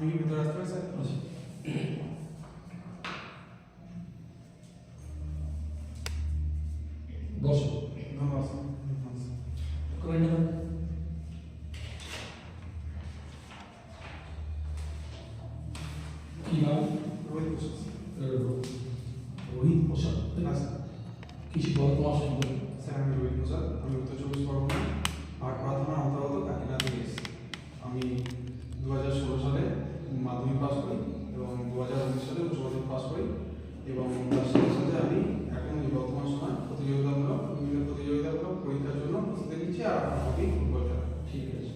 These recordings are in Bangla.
আমি কি ভিতরে আসতে পারি স্যার? আচ্ছা বসো। ধন্যবাদ স্যার। কমেন্ট নাও। কি নাম? রোহিত প্রসাদ স্যার। রোহিত প্রসাদ। হ্যাঁ স্যার। কিছু বলো তোমার সম্পর্কে। স্যার আমি রোহিত প্রসাদ, আমি উত্তর চব্বিশ পরগনা আটপাড়া থানার অন্তর্গত কাকিনাড়া থেকে এসেছি। আমি 2016 সালে মাধ্যমিক পাস করি এবং 2019 সালে উচ্চ মাধ্যমিক পাস করি এবং তার সাথে সাথে আমি এখন এই বর্তমান সময় বিভিন্ন প্রতিযোগিতামূলক পরীক্ষার জন্য প্রস্তুতি নিচ্ছি আর হবি ফুটবল খেলা। ঠিক আছে।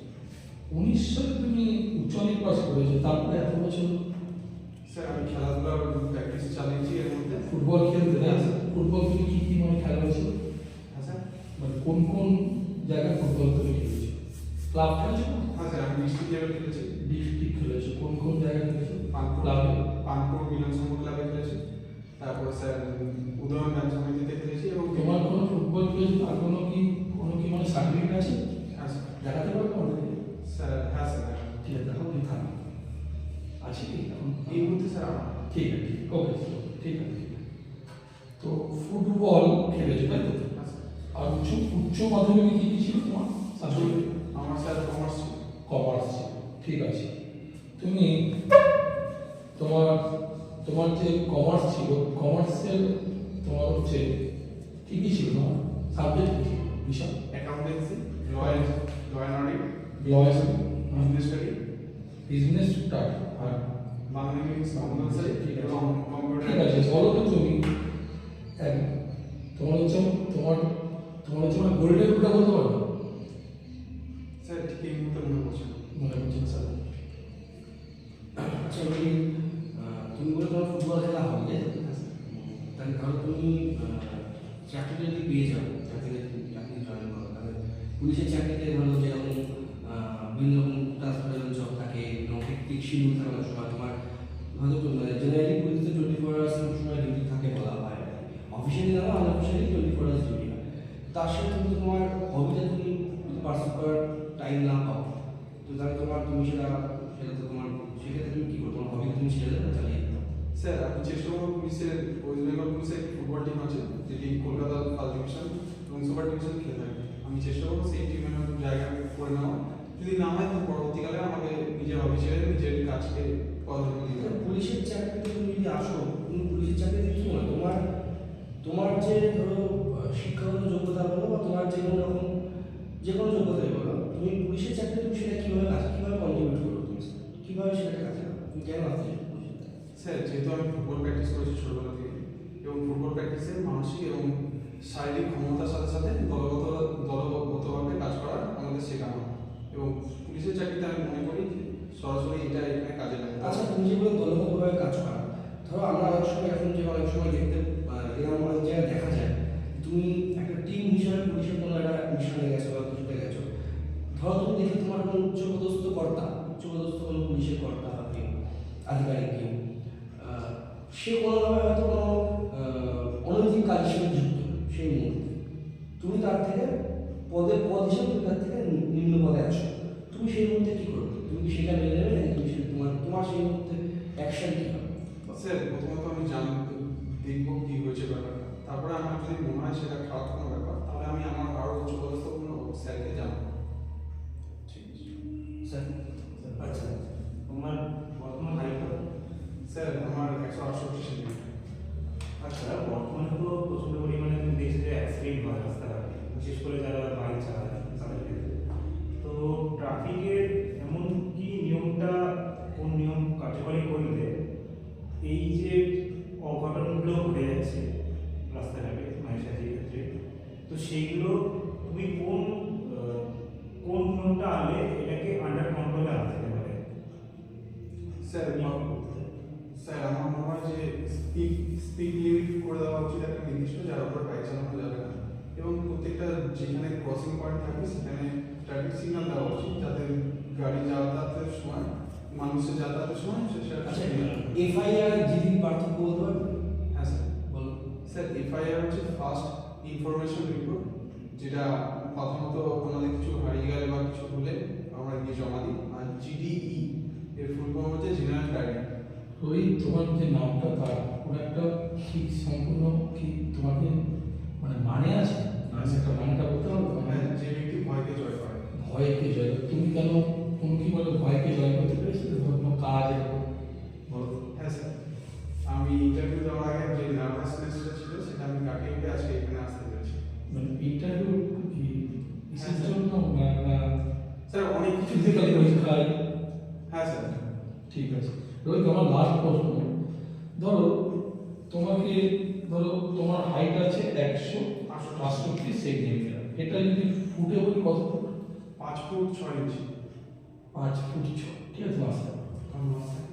19 সালে তুমি উচ্চ মাধ্যমিক পাস করেছো, তারপরে এত বছর স্যার আমি খেলাধুলার প্র্যাকটিস চালিয়েছি এর মধ্যে। ফুটবল খেলতে? হ্যাঁ স্যার। ফুটবল তুমি কি কি মানে খেলা হয়েছে? হ্যাঁ স্যার। মানে কোন কোন জায়গায় ফুটবল তুমি খেলেছো? ক্লাব খেলেছো? হ্যাঁ স্যার, আমি ডিস্ট্রিক্ট লেভেল খেলেছি। ডিস্ট্রিক্ট খেলেছো? কোন কোন জায়গায় খেলেছো? পানপুর ক্লাবে? পানপুর মিলন সংঘ ক্লাবে খেলেছি। তারপর স্যার উদয়ন ব্যায়াম সমিতিতে খেলেছি এবং তোমার কোনো ফুটবল খেলেছো আর কোনো কি মানে সার্টিফিকেট আছে? হ্যাঁ স্যার। দেখাতে পারবো আমাদেরকে? স্যার হ্যাঁ স্যার। ঠিক আছে, দেখাও তুমি থাকো। আছে কি এখন? এই মুহূর্তে স্যার আমার ঠিক আছে, ওকে ঠিক আছে। তো ফুটবল খেলেছো তাই তো? হ্যাঁ স্যার। আর উচ্চ মাধ্যমিকে কি কি ছিল তোমার সাবজেক্ট? আমার স্যার কমার্স। কমার্স ছিল। ঠিক আছে। তুমি তোমার তোমার যে কমার্স ছিল, কমার্সের তোমার হচ্ছে কি কি ছিল তোমার সাবজেক্ট কি ছিল বিষয়? Accountancy, law and audit, lawyer, business study, business study আর বাংলা ইংলিশ কম্পালসারি এবং কম্পিউটার। ঠিক আছে। বলো তো তুমি তোমার হচ্ছে মানে গোল্ডেন রুটটা বলতে পারো? স্যার ঠিক এই মুহূর্তে মনে পড়ছে না। মনে হচ্ছে না স্যার। আচ্ছা তুমি বলে তোমার ফুটবল খেলা হবে, হ্যাঁ স্যার। তাহলে ধরো তুমি চাকরি যদি পেয়ে যাও, চাকরি জয়েন করো, তাহলে পুলিশের চাকরিতে ধরো যেরকম বিভিন্ন রকম ট্রান্সফারেবল জব থাকে এবং ঠিক শিডিউল থাকে, অনেক সময় তোমার হয়তো জেনারেলি পুলিশে 24 আওয়ার্স সময় ডিউটি থাকে বলা হয়, অফিসিয়ালি না আনঅফিসিয়ালি 24 আওয়ার্স ডিউটি হয়। তার সাথে তুমি তোমার হবিটা তুমি যদি পার্সু করার টাইম না পাও, তো তাহলে তুমি সেটা তো তোমার সেক্ষেত্রে তুমি কী করো? তোমার হবি তুমি ছেড়ে দেবে, চালিয়ে দেবে? স্যার আমি চেষ্টা করবো পুলিশের, ওয়েস্ট বেঙ্গল পুলিশের একটি ফুটবল টিম আছে যেটি কলকাতা ফার্স্ট ডিভিশন এবং সুপার ডিভিশন খেলে থাকে। আমি চেষ্টা করবো সেই টিমের জায়গা আমি করে নেওয়া। যদি না হয় তো পরবর্তীকালে আমাকে নিজের হবি ছেড়ে নিজের কাজকে প্রাধান্য দিতে হবে। পুলিশের চাকরিতে তুমি যদি আসো, তুমি পুলিশের চাকরিতে কি না তোমার যে ধরো শিক্ষাগত যোগ্যতা বলো বা তোমার যে কোনো যোগ্যতাই বলো, তুমি পুলিশের চাকরি তুমি সেটা কিভাবে কন্ট্রিবিউট করো? তুমি কিভাবে সেটাকে কাজে লাগাও? তুমি কেন আসতে? স্যার যেহেতু আমি ফুটবল প্র্যাকটিস করেছি ছোটবেলা থেকে এবং ফুটবল প্র্যাকটিসে মানসিক এবং শারীরিক ক্ষমতার সাথে সাথে দলগতভাবে কাজ করার আমাদের শেখানো হয় এবং পুলিশের চাকরিতে আমি মনে করি যে সরাসরি এটা এখানে কাজে লাগে। আচ্ছা, তুমি যেগুলো দলগতভাবে কাজ করা, ধরো আমরা অনেক সময় এখন যে অনেক সময় দেখতে এরকম অনেক জায়গায় দেখা যায়, তুমি একটা টিম হিসাবে পুলিশের কোনো একটা মিশনে গেছো বা কিছুতে গেছো, ধরো তুমি দেখলে তোমার কোনো উচ্চপদস্থ কোনো পুলিশের কর্তা বা কেউ আধিকারিক কেউ, সে কোনোভাবে হয়তো কোনো অনৈতিক কাজের সঙ্গে যুক্ত সেই মুহূর্তে, তুমি তার থেকে পদ হিসেবে তুমি তার থেকে নিম্ন পদে আছো, তুমি সেই মুহূর্তে কী করবে? তুমি কি সেটা মেনে নেবে নাকি তুমি তোমার সেই মুহূর্তে অ্যাকশন কী হবে? স্যার প্রথমত আমি দেখবো কী হয়েছে ব্যাপারটা, তারপরে আমার যদি মনে হয় সেটা খারাপ কোনো ব্যাপার তাহলে আমি আমার আরও উচ্চপদস্থ কোনো স্যারকে জানাবো। ঠিক আছে স্যার। আচ্ছা, তোমার বর্তমান হাইট কত? স্যার আমার 168 সেন্টিমিটার। আচ্ছা, বর্তমানে তো প্রচণ্ড পরিমাণে তুমি দেখছি যে অ্যাক্সিডেন্ট হয় রাস্তাঘাটে, বিশেষ করে যারা বাইক চালায় তাদের ক্ষেত্রে। তো ট্রাফিকের এমন কি নিয়মটা, কোন নিয়ম কার্যকরী করলে এই যে অঘটনগুলো ঘটে যাচ্ছে রাস্তাঘাটে মানুষের ক্ষেত্রে, তো সেইগুলো তুমি কোন নিয়মটা আনলে এটাকে আন্ডার কন্ট্রোলে আনতে পারে? স্যার স্যার আমার মনে হয় যে স্পিড লিমিট করে দেওয়া উচিত একটা নির্দিষ্ট, যার উপর বাইক চালানো যাবে না এবং প্রত্যেকটা যেখানে ক্রসিং পয়েন্ট থাকবে সেখানে ট্রাফিক সিগন্যাল দেওয়া উচিত যাতে গাড়ি যাতায়াতের সময় মানুষের যাতায়াতের সময় আচ্ছা, এফআইআর জিডির পার্থক্য বলতে পারবে? হ্যাঁ স্যার বলো। স্যার এফআইআর হচ্ছে ফার্স্ট ইনফরমেশন রিপোর্ট, যেটা প্রথমত আমাদের কিছু হারিয়ে গেলে বা কিছু হলে আমরা গিয়ে জমা দিই। আর জিডিই এর ফুল ফর্ম হচ্ছে জেনারেল গাইড। ওই তোমার যে নামটা তার ওটা একটা ঠিক সম্পূর্ণ কি তোমাকে মানে আছে আছে। একটা মানেটা বলতে পারো তো? মানে যে ব্যক্তি ভয়কে জয় করে। ভয়কে জয় করে। তুমি কেন কোন কি বলে ভয়কে জয় করতে পেরেছিলে ধর্ম কাজ এরকম বলো তো? হ্যাঁ স্যার, আমি ইন্টারভিউ দেওয়ার আগে যে নার্ভাসনেসটা ছিল সেটা আমি কাটিয়ে উঠে আজকে এখানে আসতে পেরেছি। মানে ইন্টারভিউ কি কিসের হ্যাঁ, জন্য না স্যার অনেক কিছু ফিজিক্যাল থেকে পরীক্ষায়? হ্যাঁ স্যার। ঠিক আছে রোহিত, আমার লাস্ট প্রশ্ন, ধরো তোমাকে ধরো তোমার হাইট আছে 168 সেন্টিমিটার, এটা যদি ফুটে বলি কত ফুট? 5 ফুট 6 ইঞ্চি। 5 ফুট 6, ঠিক আছে মাস্টার। ধন্যবাদ স্যার।